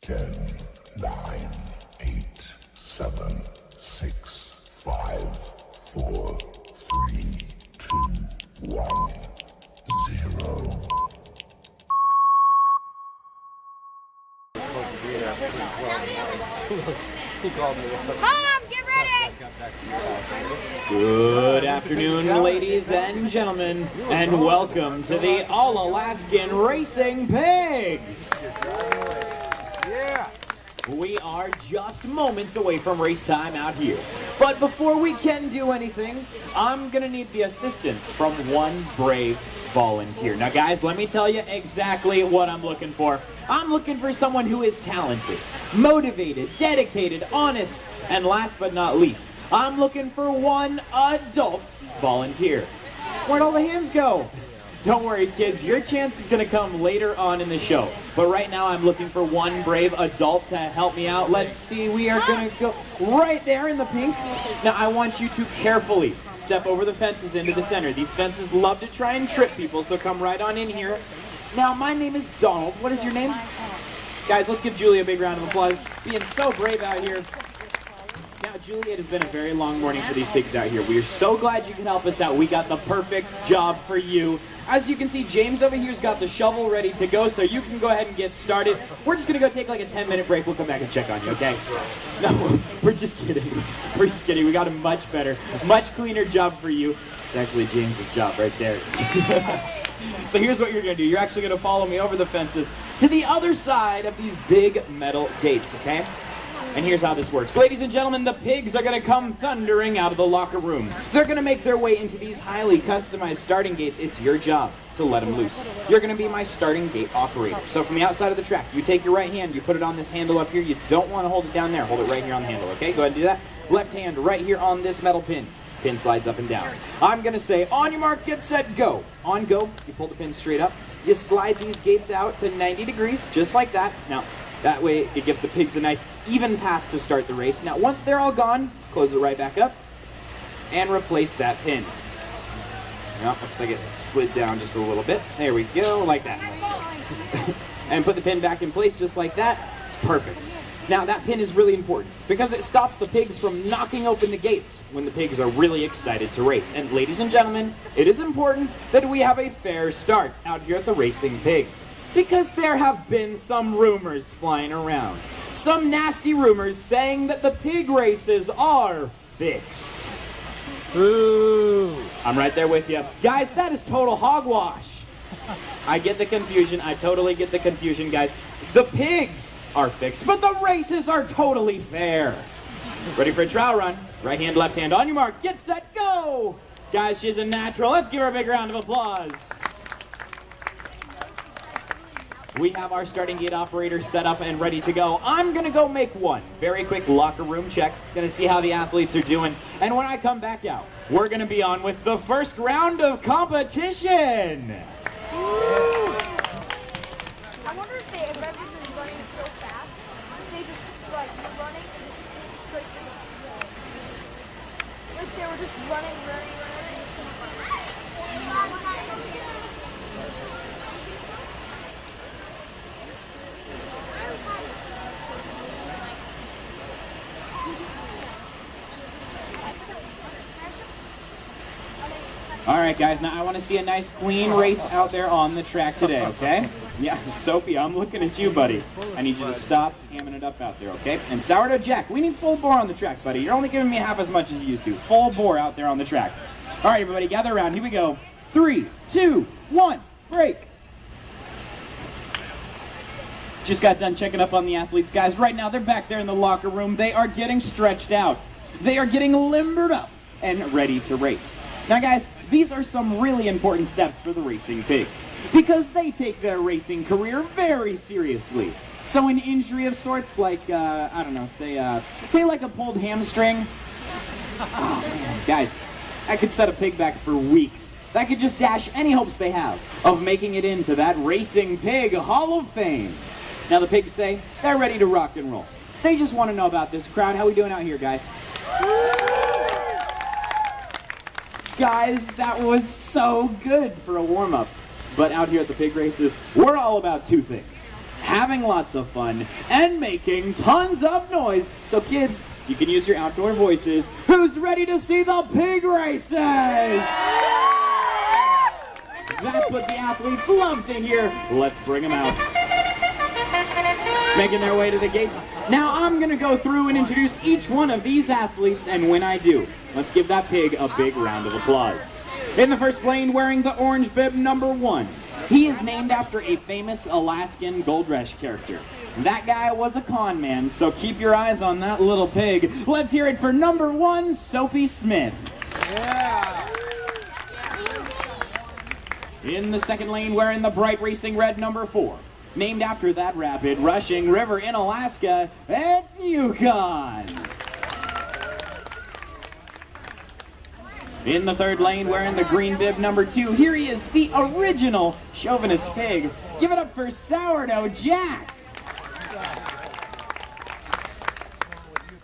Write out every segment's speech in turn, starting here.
10, 9, 8, 7, 6, 5, 4, 3, 2, 1, 0. Mom, get ready! Good afternoon, ladies and gentlemen, and welcome to the All-Alaskan Racing Pigs! We are just moments away from race time out here. But before we can do anything, I'm gonna need the assistance from one brave volunteer. Now guys, let me tell you exactly what I'm looking for. I'm looking for someone who is talented, motivated, dedicated, honest, and last but not least, I'm looking for one adult volunteer. Where'd all the hands go? Don't worry, kids, your chance is going to come later on in the show. But right now, I'm looking for one brave adult to help me out. Let's see, we are going to go right there in the pink. Now, I want you to carefully step over the fences into the center. These fences love to try and trip people, so come right on in here. Now, my name is Donald. What is your name? Guys, let's give Julie a big round of applause. Being so brave out here. Now, Julie, it has been a very long morning for these pigs out here. We are so glad you can help us out. We got the perfect job for you. As you can see, James over here's got the shovel ready to go, so you can go ahead and get started. We're just going to go take like a 10-minute break. We'll come back and check on you, okay? No, we're just kidding. We're just kidding. We got a much better, much cleaner job for you. It's actually James's job right there. So here's what you're going to do. You're actually going to follow me over the fences to the other side of these big metal gates, okay? And here's how this works. Ladies and gentlemen, the pigs are going to come thundering out of the locker room. They're going to make their way into these highly customized starting gates. It's your job to let them loose. You're going to be my starting gate operator. So from the outside of the track, you take your right hand, you put it on this handle up here. You don't want to hold it down there. Hold it right here on the handle, okay? Go ahead and do that. Left hand right here on this metal pin. Pin slides up and down. I'm going to say, on your mark, get set, go. On go, you pull the pin straight up. You slide these gates out to 90 degrees, just like that. Now, that way, it gives the pigs a nice even path to start the race. Now, once they're all gone, close it right back up and replace that pin. Now, looks like it slid down just a little bit. There we go, like that. And put the pin back in place just like that. Perfect. Now, that pin is really important because it stops the pigs from knocking open the gates when the pigs are really excited to race. And ladies and gentlemen, it is important that we have a fair start out here at the Racing Pigs. Because there have been some rumors flying around. Some nasty rumors saying that the pig races are fixed. Ooh. I'm right there with you. Guys, that is total hogwash. I get the confusion. I totally get the confusion, guys. The pigs are fixed, but the races are totally fair. Ready for a trial run? Right hand, left hand, on your mark, get set, go! Guys, she's a natural. Let's give her a big round of applause. We have our starting gate operator set up and ready to go. I'm going to go make one very quick locker room check. Going to see how the athletes are doing. And when I come back out, we're going to be on with the first round of competition. I wonder if they have ever been running so fast. They just like running straight to the like they were just running. All right, guys, now I want to see a nice clean race out there on the track today, okay? Yeah, Sophie, I'm looking at you, buddy. I need you to stop hamming it up out there, okay? And Sourdough Jack, we need full bore on the track, buddy. You're only giving me half as much as you used to. Full bore out there on the track. All right, everybody, gather around. Here we go. 3, 2, 1, break. Just got done checking up on the athletes, guys. Right now, they're back there in the locker room. They are getting stretched out. They are getting limbered up and ready to race. Now, guys, these are some really important steps for the Racing Pigs because they take their racing career very seriously. So an injury of sorts like, I don't know, say like a pulled hamstring. Oh, man, guys, that could set a pig back for weeks. That could just dash any hopes they have of making it into that Racing Pig Hall of Fame. Now the pigs say they're ready to rock and roll. They just want to know about this crowd. How we doing out here, guys? Guys, that was so good for a warm-up. But out here at the pig races, we're all about two things. having lots of fun, and making tons of noise. So kids, you can use your outdoor voices. Who's ready to see the pig races? That's what the athletes love to hear. Let's bring them out. Making their way to the gates. Now I'm gonna go through and introduce each one of these athletes, and when I do, let's give that pig a big round of applause. In the first lane, wearing the orange bib, number 1. He is named after a famous Alaskan gold rush character. That guy was a con man, so keep your eyes on that little pig. Let's hear it for number 1, Soapy Smith. Yeah. In the second lane, wearing the bright racing red, number 4. Named after that rapid rushing river in Alaska, it's Yukon. In the third lane, wearing the green bib, number 2, here he is, the original chauvinist pig. Give it up for Sourdough Jack.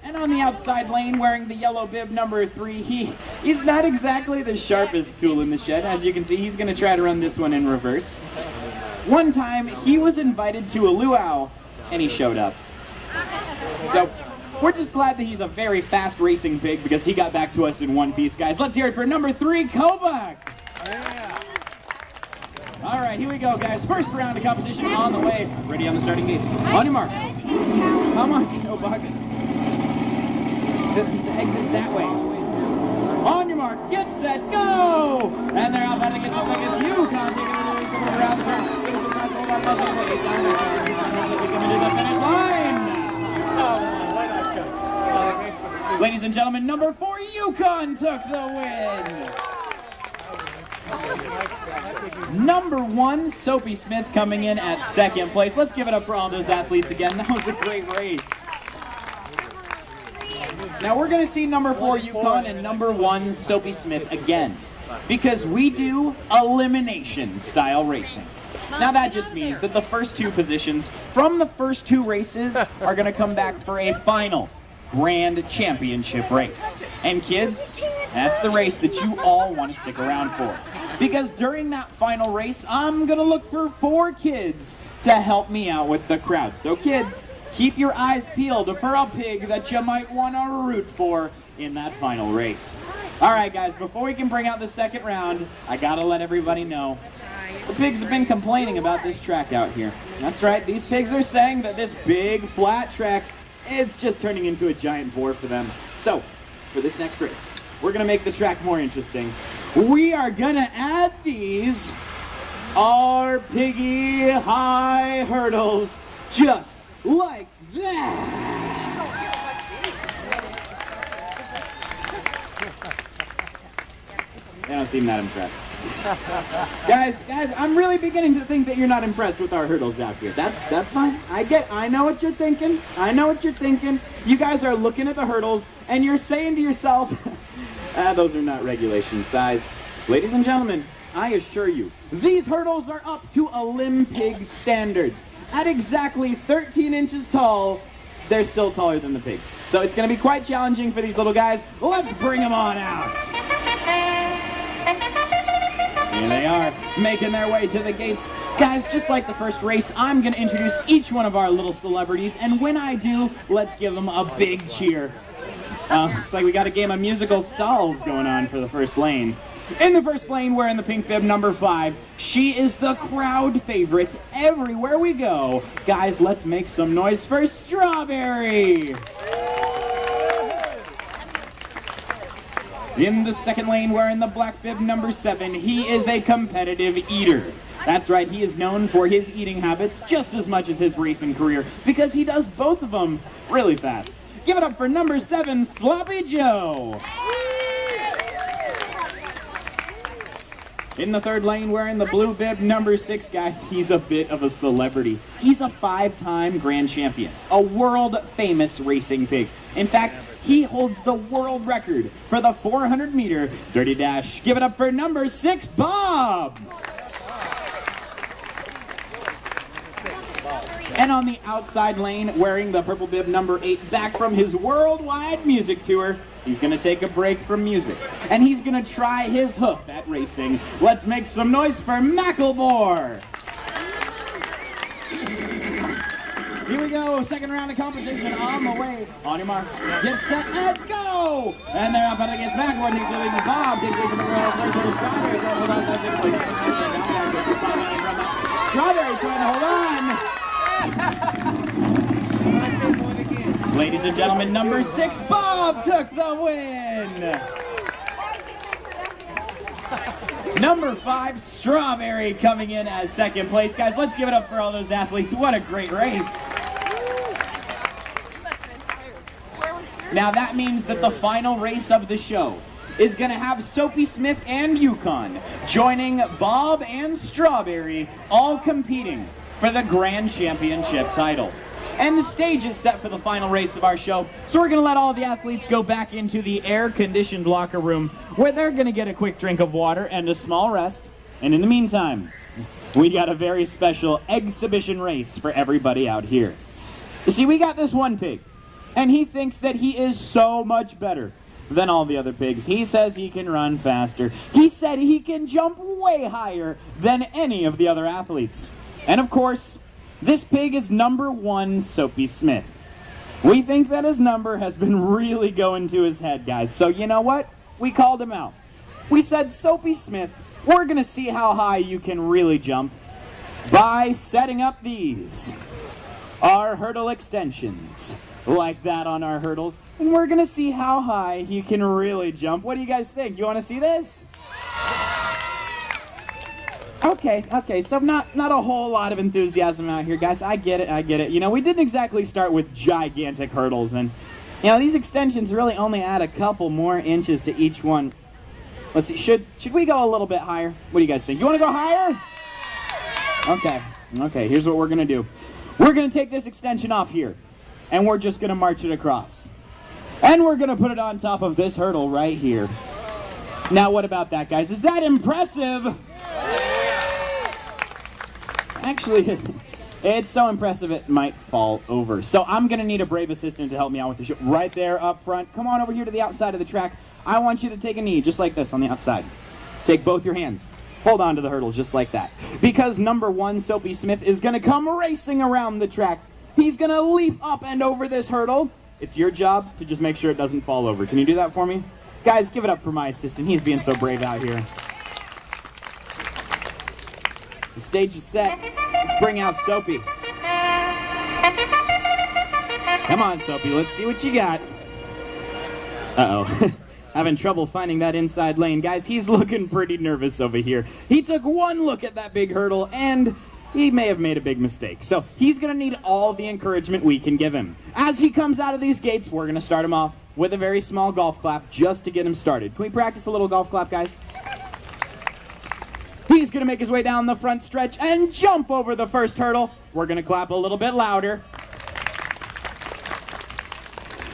And on the outside lane, wearing the yellow bib, number 3, he's not exactly the sharpest tool in the shed. As you can see, he's going to try to run this one in reverse. One time, he was invited to a luau, and he showed up. So, we're just glad that he's a very fast racing pig because he got back to us in one piece, guys. Let's hear it for number 3, Kobach. Yeah. All right, here we go, guys. First round of competition on the way. Ready on the starting gates. On your mark. Come on, Kobach. The exit's that way. On your mark, get set, go! And they're out batting it up against Yukon, taking a little bit around the turn. Coming to the finish line. Ladies and gentlemen, number 4, Yukon took the win. Number 1, Soapy Smith coming in at second place. Let's give it up for all those athletes again. That was a great race. Now we're going to see number 4, Yukon, and number 1, Soapy Smith again, because we do elimination style racing. Now that just means that the first 2 positions from the first 2 races are going to come back for a final grand championship race. And kids, that's the race that you all want to stick around for. Because during that final race, I'm going to look for 4 kids to help me out with the crowd. So kids, keep your eyes peeled for a pig that you might want to root for in that final race. All right, guys, before we can bring out the second round, I got to let everybody know the pigs have been complaining about this track out here. That's right, these pigs are saying that this big flat track is just turning into a giant bore for them. So, for this next race, we're going to make the track more interesting. We are going to add these, our piggy high hurdles, just like that. They don't seem that impressed. Guys, I'm really beginning to think that you're not impressed with our hurdles out here. That's fine. I know what you're thinking. I know what you're thinking. You guys are looking at the hurdles and you're saying to yourself, those are not regulation size. Ladies and gentlemen, I assure you, these hurdles are up to Olympic standards. At exactly 13 inches tall, they're still taller than the pigs. So it's going to be quite challenging for these little guys. Let's bring them on out. Here they are, making their way to the gates. Guys, just like the first race, I'm going to introduce each one of our little celebrities, and when I do, let's give them a big cheer. Looks like we got a game of musical stalls going on for the first lane. In the first lane, wearing the pink bib, number 5, she is the crowd favorite everywhere we go. Guys, let's make some noise for Strawberry. In the second lane, wearing the black bib, number 7, he is a competitive eater. That's right, he is known for his eating habits just as much as his racing career, because he does both of them really fast. Give it up for number 7, Sloppy Joe. In the third lane, wearing the blue bib, number 6, guys, he's a bit of a celebrity. He's a 5-time grand champion, a world-famous racing pig. In fact, he holds the world record for the 400-meter dirty dash. Give it up for number 6, Bob. And on the outside lane, wearing the purple bib, number 8, back from his worldwide music tour, he's going to take a break from music. And he's going to try his hoof at racing. Let's make some noise for Macklemore. Here we go. Second round of competition on the way. On your mark. Get set and go. And they're up and against backward. Takes the lead to Bob. Takes the lead to the girl. First hurdle, Strawberry. Hold on. Strawberry trying to hold on. Ladies and gentlemen, number 6, Bob took the win. Number 5, Strawberry coming in as second place. Guys, let's give it up for all those athletes. What a great race. Now that means that the final race of the show is going to have Soapy Smith and Yukon joining Bob and Strawberry, all competing for the Grand Championship title. And the stage is set for the final race of our show, so we're going to let all the athletes go back into the air-conditioned locker room where they're going to get a quick drink of water and a small rest. And in the meantime, we got a very special exhibition race for everybody out here. You see, we got this one pig, and he thinks that he is so much better than all the other pigs. He says he can run faster. He said he can jump way higher than any of the other athletes. And of course, this pig is number 1, Soapy Smith. We think that his number has been really going to his head, guys. So you know what? We called him out. We said, Soapy Smith, we're going to see how high you can really jump by setting up these, our hurdle extensions, like that on our hurdles. And we're going to see how high he can really jump. What do you guys think? You want to see this? Okay, so not a whole lot of enthusiasm out here, guys. I get it. You know, we didn't exactly start with gigantic hurdles, and, you know, these extensions really only add a couple more inches to each one. Let's see, should we go a little bit higher? What do you guys think? You want to go higher? Okay, here's what we're going to do. We're going to take this extension off here, and we're just going to march it across. And we're going to put it on top of this hurdle right here. Now, what about that, guys? Is that impressive? Actually, it's so impressive it might fall over. So I'm going to need a brave assistant to help me out with the show. Right there up front. Come on over here to the outside of the track. I want you to take a knee just like this on the outside. Take both your hands. Hold on to the hurdles just like that. Because number 1, Soapy Smith, is going to come racing around the track. He's going to leap up and over this hurdle. It's your job to just make sure it doesn't fall over. Can you do that for me? Guys, give it up for my assistant. He's being so brave out here. The stage is set. Let's bring out Soapy. Come on, Soapy. Let's see what you got. Uh-oh. Having trouble finding that inside lane. Guys, he's looking pretty nervous over here. He took one look at that big hurdle, and he may have made a big mistake. So he's going to need all the encouragement we can give him. As he comes out of these gates, we're going to start him off with a very small golf clap just to get him started. Can we practice a little golf clap, guys? He's going to make his way down the front stretch and jump over the first hurdle. We're going to clap a little bit louder.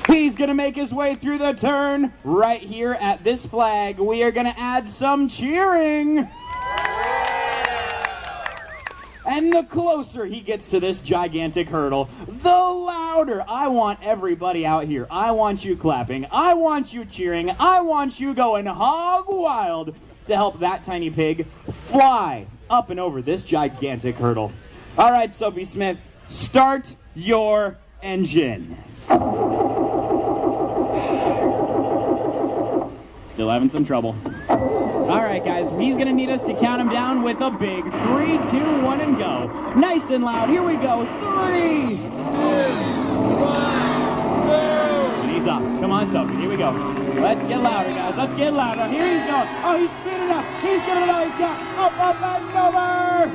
He's going to make his way through the turn right here at this flag. We are going to add some cheering. And the closer he gets to this gigantic hurdle, the louder. I want everybody out here. I want you clapping. I want you cheering. I want you going hog wild to help that tiny pig fly up and over this gigantic hurdle. All right, Soapy Smith, start your engine. Still having some trouble. All right, guys, he's going to need us to count him down with a big 3, 2, 1, and go. Nice and loud. Here we go. 3, 2, 1, go. And he's off. Come on, Soapy. Here we go. Let's get louder, guys. Let's get louder. Here he's going. Oh, he's speeding up. He's giving it all he's got. Up, and over.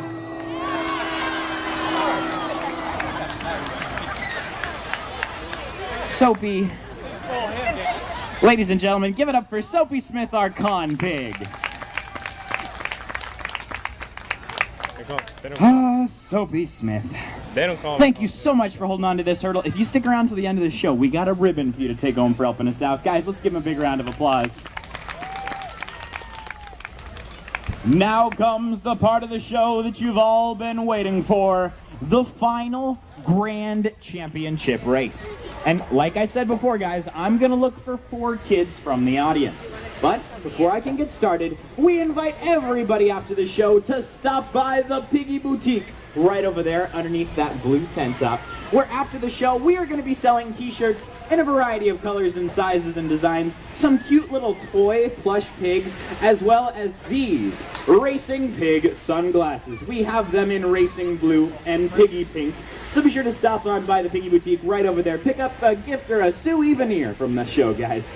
Soapy. Ladies and gentlemen, give it up for Soapy Smith, our con pig. Soapy Smith. Thank you so much for holding on to this hurdle. If you stick around to the end of the show, we got a ribbon for you to take home for helping us out. Guys, let's give him a big round of applause. Now comes the part of the show that you've all been waiting for, the final Grand Championship race. And like I said before, guys, I'm going to look for 4 kids from the audience. But before I can get started, we invite everybody after the show to stop by the Piggy Boutique right over there underneath that blue tent top. where after the show, we are going to be selling t-shirts in a variety of colors and sizes and designs, some cute little toy plush pigs, as well as these Racing Pig sunglasses. We have them in racing blue and piggy pink, so be sure to stop on by the Piggy Boutique right over there. Pick up a gift or a souvenir from the show, guys.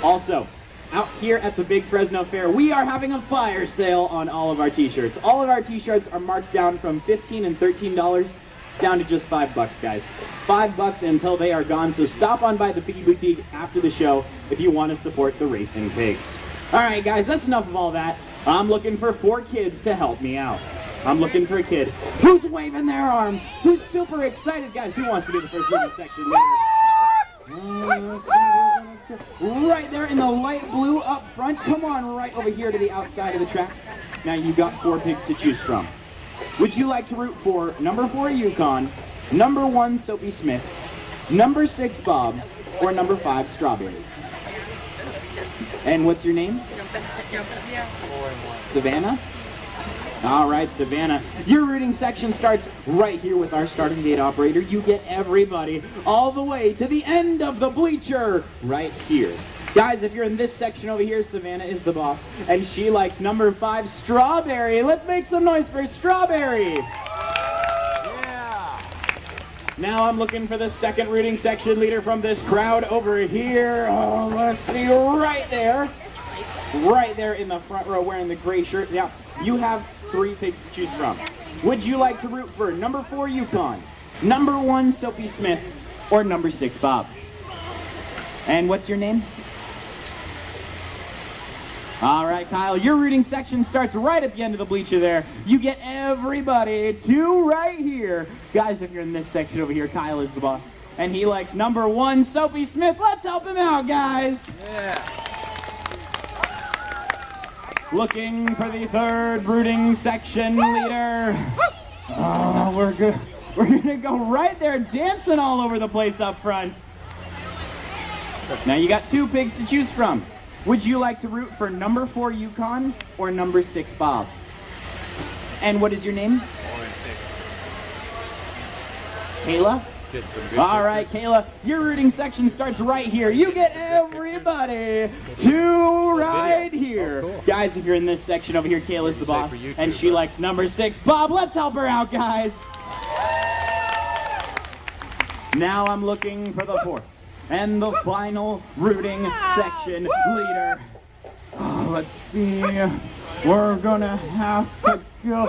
Also, out here at the Big Fresno Fair, we are having a fire sale on all of our t-shirts. All of our t-shirts are marked down from $15 and $13 down to just $5, guys. $5 until they are gone, so stop on by the Piggy Boutique after the show if you want to support the Racing Pigs. All right, guys, that's enough of all that. I'm looking for 4 kids to help me out. I'm looking for a kid who's waving their arm, who's super excited. Guys, who wants to be the first reading section leader? Right there in the light blue up front. Come on right over here to the outside of the track. Now you got 4 pigs to choose from. Would you like to root for number 4 Yukon, number 1 Soapy Smith, number 6 Bob, or number 5 Strawberry? And what's your name? Savannah? All right, Savannah. Your rooting section starts right here with our starting gate operator. You get everybody all the way to the end of the bleacher right here. Guys, if you're in this section over here, Savannah is the boss, and she likes number 5 Strawberry. Let's make some noise for Strawberry. Yeah. Now I'm looking for the second rooting section leader from this crowd over here. Oh, let's see, right there in the front row wearing the gray shirt. Now, you have 3 pigs to choose from. Would you like to root for number 4 Yukon, number 1 Soapy Smith, or number 6 Bob? And what's your name? All right, Kyle, your rooting section starts right at the end of the bleacher there. You get everybody to right here. Guys, if you're in this section over here, Kyle is the boss, and he likes number 1 Soapy Smith. Let's help him out, guys. Yeah. Looking for the third rooting section leader. Oh, we're good. We're gonna go right there, dancing all over the place up front. Now you got 2 pigs to choose from. Would you like to root for number 4 Yukon or number 6 Bob? And what is your name? Kayla? All right, Kayla, your rooting section starts right here. You get everybody to right here. Guys, if you're in this section over here, Kayla's the boss, and she likes number 6 Bob. Let's help her out, guys. Now I'm looking for the 4th and the final rooting section leader. Oh, let's see. We're gonna have to go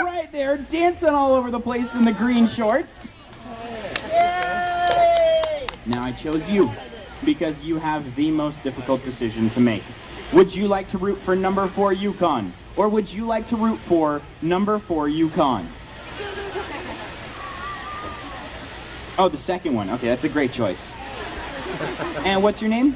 right there, dancing all over the place in the green shorts. Now I chose you because you have the most difficult decision to make. Would you like to root for number 4 Yukon, or would you like to root for number 4 Yukon? Oh, the second one. Okay, that's a great choice. And what's your name?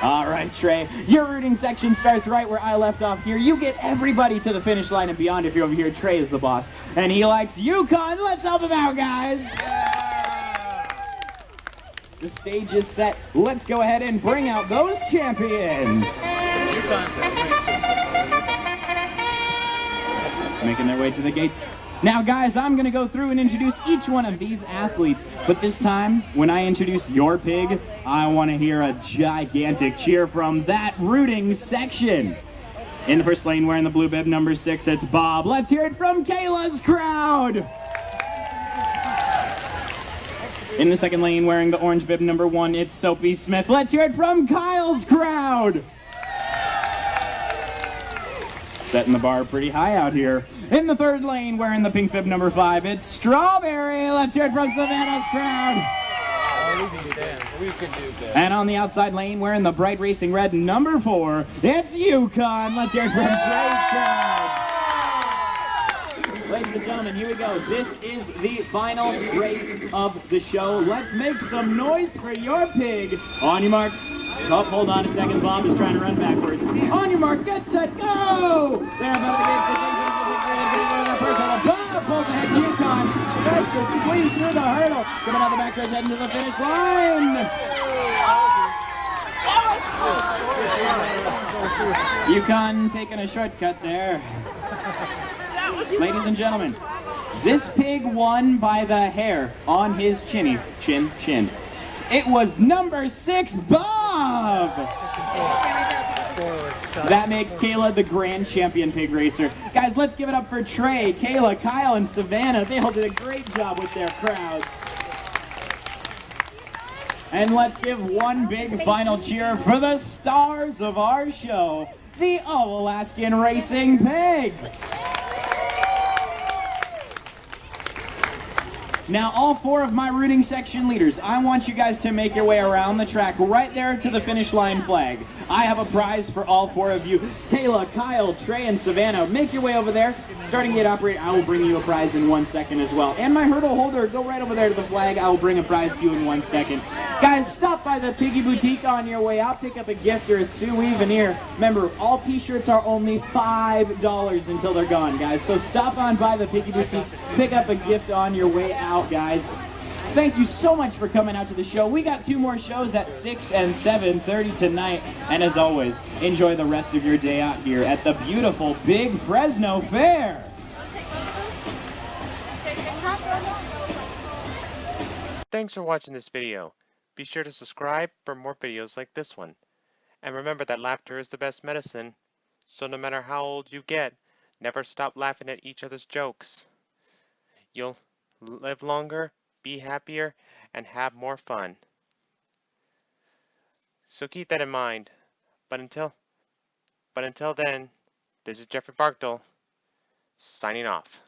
All right, Trey. Your rooting section starts right where I left off here. You get everybody to the finish line and beyond if you're over here. Trey is the boss, and he likes Yukon. Let's help him out, guys. The stage is set. Let's go ahead and bring out those champions. Making their way to the gates. Now, guys, I'm going to go through and introduce each one of these athletes. But this time, when I introduce your pig, I want to hear a gigantic cheer from that rooting section. In the first lane, wearing the blue bib, number 6, it's Bob. Let's hear it from Kayla's crowd. In the second lane, wearing the orange bib, number 1, it's Soapy Smith. Let's hear it from Kyle's crowd. Setting the bar pretty high out here. In the third lane, wearing the pink bib, number 5, it's Strawberry. Let's hear it from Savannah's crowd. We can do that. And on the outside lane, wearing the bright racing red, number 4, it's Yukon. Let's hear it from Trey's crowd. Ladies and gentlemen, here we go. This is the final race of the show. Let's make some noise for your pig. On your mark. Oh, hold on a second. Bob is trying to run backwards. On your mark, get set, go! There, Bob pulls ahead Yukon. Tries to squeeze through the hurdle. Coming out the back stretch, heading to the finish line. Yukon taking a shortcut there. Ladies and gentlemen, This pig won by the hair on his chin. It was number 6, Bob! That makes Kayla the grand champion pig racer. Guys, let's give it up for Trey, Kayla, Kyle, and Savannah. They all did a great job with their crowds. And let's give one big final cheer for the stars of our show, the All-Alaskan Racing Pigs. Now, all 4 of my rooting section leaders, I want you guys to make your way around the track right there to the finish line flag. I have a prize for all 4 of you. Kayla, Kyle, Trey, and Savannah, make your way over there. Starting gate operator, I will bring you a prize in 1 second as well. And my hurdle holder, go right over there to the flag. I will bring a prize to you in 1 second. Guys, stop by the Piggy Boutique on your way out. Pick up a gift or a Suey veneer. Remember, all t-shirts are only $5 until they're gone, guys. So stop on by the Piggy Boutique. Pick up a gift on your way out, guys. Thank you so much for coming out to the show. We got 2 more shows at 6 and 7:30 tonight. And as always, enjoy the rest of your day out here at the beautiful Big Fresno Fair. Thanks for watching this video. Be sure to subscribe for more videos like this one. And remember that laughter is the best medicine. So no matter how old you get, never stop laughing at each other's jokes. You'll live longer, be happier, and have more fun. So keep that in mind. But until then, this is Jeffrey Barkdale, signing off.